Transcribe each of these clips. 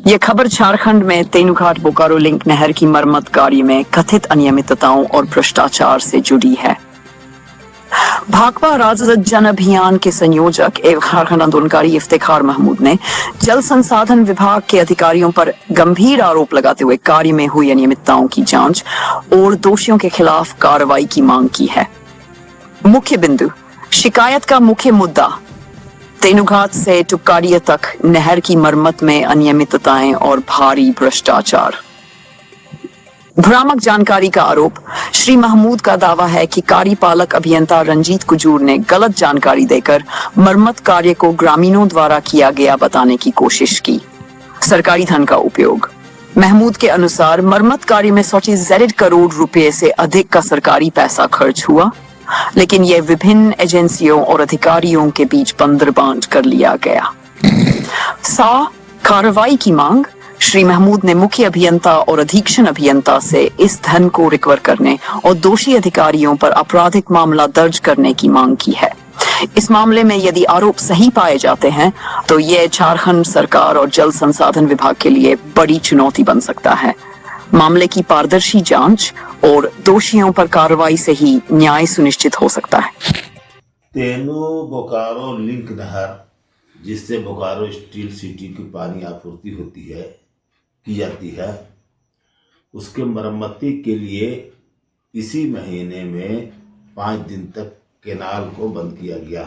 ये खबर झारखंड में तेनुघाट बोकारो लिंक नहर की मरम्मत कार्य में कथित अनियमितताओं और भ्रष्टाचार से जुड़ी है। भाकपा राजद जन अभियान के संयोजक एवं झारखंड आंदोलनकारी इफ्तिखार महमूद ने जल संसाधन विभाग के अधिकारियों पर गंभीर आरोप लगाते हुए कार्य में हुई अनियमितताओं की जांच और दोषियों के खिलाफ कार्रवाई की मांग की है। मुख्य बिंदु शिकायत का मुख्य मुद्दा तेनुघाट से टुक्काड़िया तक नहर की मरम्मत में अनियमितताएं और भारी भ्रष्टाचार। भ्रामक जानकारी का आरोप। श्री महमूद का दावा है कि कार्यपालक अभियंता रंजीत कुजूर ने गलत जानकारी देकर मरम्मत कार्य को ग्रामीणों द्वारा किया गया बताने की कोशिश की। सरकारी धन का उपयोग। महमूद के अनुसार मरम्मत कार्य में 40 करोड़ रुपए से अधिक का सरकारी पैसा खर्च हुआ, लेकिन यह विभिन्न एजेंसियों और अधिकारियों के बीच बंदरबांट कर लिया गया। कार्रवाई की मांग। श्री महमूद ने मुख्य अभियंता और अधीक्षण अभियंता से इस धन को रिकवर करने और दोषी अधिकारियों पर आपराधिक मामला दर्ज करने की मांग की है। इस मामले में यदि आरोप सही पाए जाते हैं तो यह झारखंड सरकार और जल संसाधन विभाग के लिए बड़ी चुनौती बन सकता है। मामले की पारदर्शी जांच और दोषियों पर कार्रवाई से ही न्याय सुनिश्चित हो सकता है। तेनू बोकारो लिंक नहर, जिससे बोकारो स्टील सिटी की पानी आपूर्ति होती है की जाती है, उसके मरम्मती के लिए इसी महीने में 5 दिन तक केनाल को बंद किया गया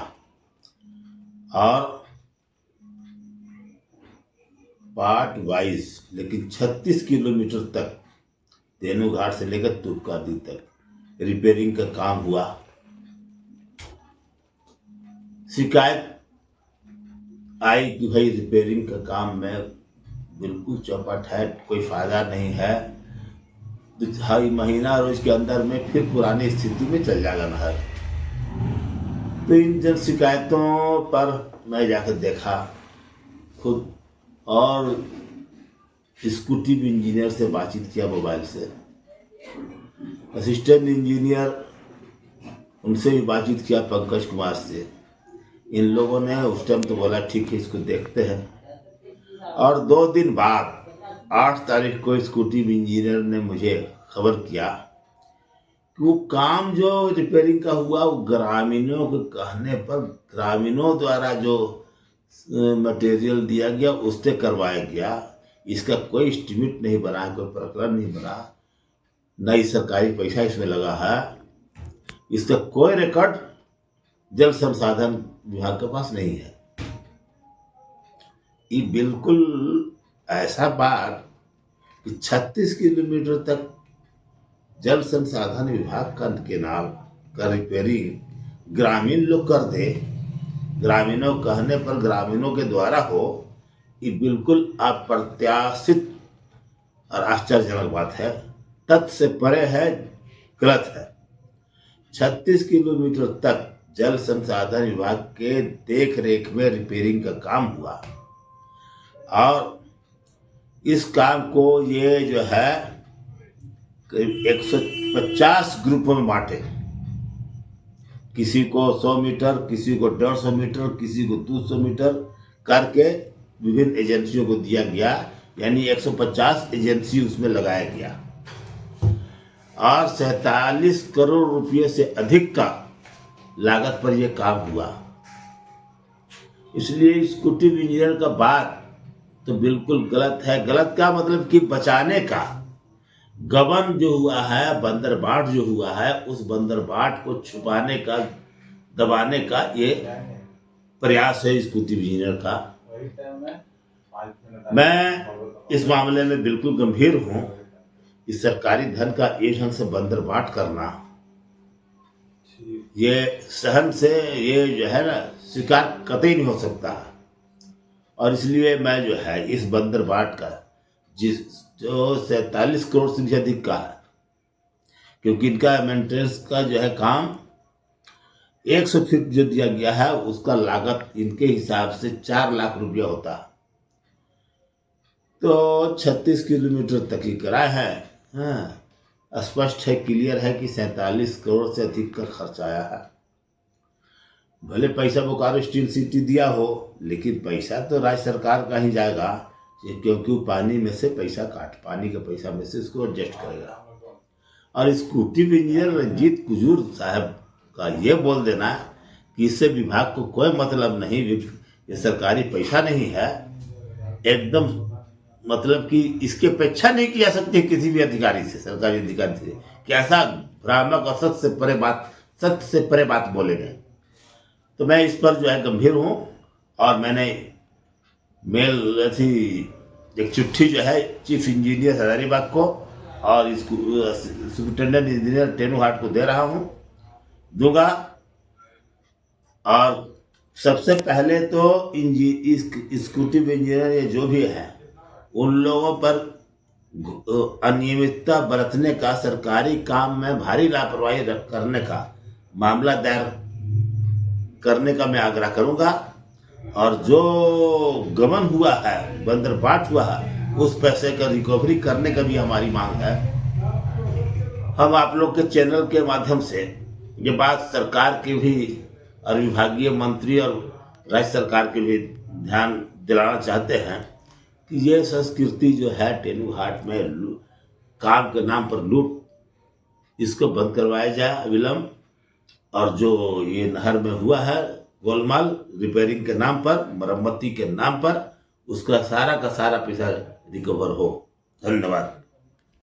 और पार्ट वाइज लेकिन 36 किलोमीटर तक तेनुघाट से लेकर तुर्कादी तक रिपेयरिंग का काम हुआ। शिकायत आई कि भाई रिपेयरिंग का काम में बिल्कुल चौपट है, कोई फायदा नहीं है, 2 महीना रोज के अंदर में फिर पुरानी स्थिति में चल जाएगा नहर। तो इन जन शिकायतों पर मैं जाकर देखा खुद और एग्जीक्यूटिव इंजीनियर से बातचीत किया मोबाइल से, असिस्टेंट इंजीनियर उनसे भी बातचीत किया पंकज कुमार से। इन लोगों ने उस टाइम तो बोला ठीक है इसको देखते हैं, और 2 दिन बाद 8 तारीख को एग्जीक्यूटिव इंजीनियर ने मुझे खबर किया कि वो काम जो रिपेयरिंग का हुआ वो ग्रामीणों के कहने पर ग्रामीणों द्वारा जो मटेरियल दिया गया उससे करवाया गया। इसका कोई एस्टीमेट नहीं बना, कोई प्रकरण नहीं बना, न ही सरकारी पैसा इसमें लगा है, इसका कोई रिकॉर्ड जल संसाधन विभाग के पास नहीं है। ये बिल्कुल ऐसा बात कि 36 किलोमीटर तक जल संसाधन विभाग का केनाल का रिपेयरिंग ग्रामीण लोग कर दे, ग्रामीणों कहने पर ग्रामीणों के द्वारा हो, ये बिल्कुल अप्रत्याशित और आश्चर्यजनक बात है, तथ्य से परे है, गलत है। 36 किलोमीटर तक जल संसाधन विभाग के देख रेख में रिपेयरिंग का काम हुआ और इस काम को ये जो है 150 ग्रुपों में बांटे, किसी को 100 मीटर, किसी को 150 मीटर, किसी को 200 मीटर करके विभिन्न एजेंसियों को दिया गया, यानी 150 एजेंसी उसमें लगाया गया और 47 करोड़ रुपये से अधिक का लागत पर यह काम हुआ। इसलिए एग्जीक्यूटिव इंजीनियर का बात तो बिल्कुल गलत है। गलत का मतलब कि बचाने का, गबन जो हुआ है, बंदरबाट जो हुआ है, उस बंदरबाट को छुपाने का, दबाने का ये प्रयास है एग्जीक्यूटिव इंजीनियर का। मैं इस मामले में बिल्कुल गंभीर हूँ। इस सरकारी धन का ये ढंग से बंदरबाट करना, ये सहन से ये जो है ना स्वीकार कतई नहीं हो सकता। और इसलिए मैं जो है इस बंदरबाट का जो 47 करोड़ से भी अधिक का है, क्योंकि इनका मेंटेनेंस का जो है काम 100 फीट जो दिया गया है उसका लागत इनके हिसाब से 4 लाख रुपया होता, तो 36 किलोमीटर तक ही करा है। हाँ, स्पष्ट है, क्लियर है कि 47 करोड़ से अधिक का खर्च आया है। भले पैसा बोकारो स्टील सिटी दिया हो, लेकिन पैसा तो राज्य सरकार का ही जाएगा, क्योंकि वो पानी में से पैसा पानी के पैसा में से इसको एडजस्ट करेगा। और इस कुटीव इंजीनियर रंजीत कुजूर साहब का ये बोल देना कि इससे विभाग को कोई मतलब नहीं, ये सरकारी पैसा नहीं है, एकदम मतलब कि इसकी अपेक्षा नहीं की जा सकती किसी भी अधिकारी से, सरकारी अधिकारी से, कि ऐसा भ्रामक और सत्य से परे बात बोलेंगे। तो मैं इस पर जो है गंभीर हूँ और मैंने एक चिट्ठी जो है चीफ इंजीनियर हजारीबाग को और सुपरिटेंडेंट इंजीनियर टेनुघाट को दे रहा हूँ, दूंगा। और सबसे पहले तो एक्जीक्यूटिव इंजीनियर ये जो भी है उन लोगों पर अनियमितता बरतने का, सरकारी काम में भारी लापरवाही करने का मामला दायर करने का मैं आग्रह करूंगा। और जो गबन हुआ है, बंदरबाट हुआ है, उस पैसे का रिकवरी करने का भी हमारी मांग है। हम आप लोग के चैनल के माध्यम से ये बात सरकार की भी और विभागीय मंत्री और राज्य सरकार के भी ध्यान दिलाना चाहते हैं कि ये संस्कृति जो है टेनुघाट में काम के नाम पर लूट, इसको बंद करवाया जाए विलम्ब। और जो ये नहर में हुआ है गोलमाल रिपेयरिंग के नाम पर, मरम्मती के नाम पर, उसका सारा का सारा पैसा रिकवर हो। धन्यवाद।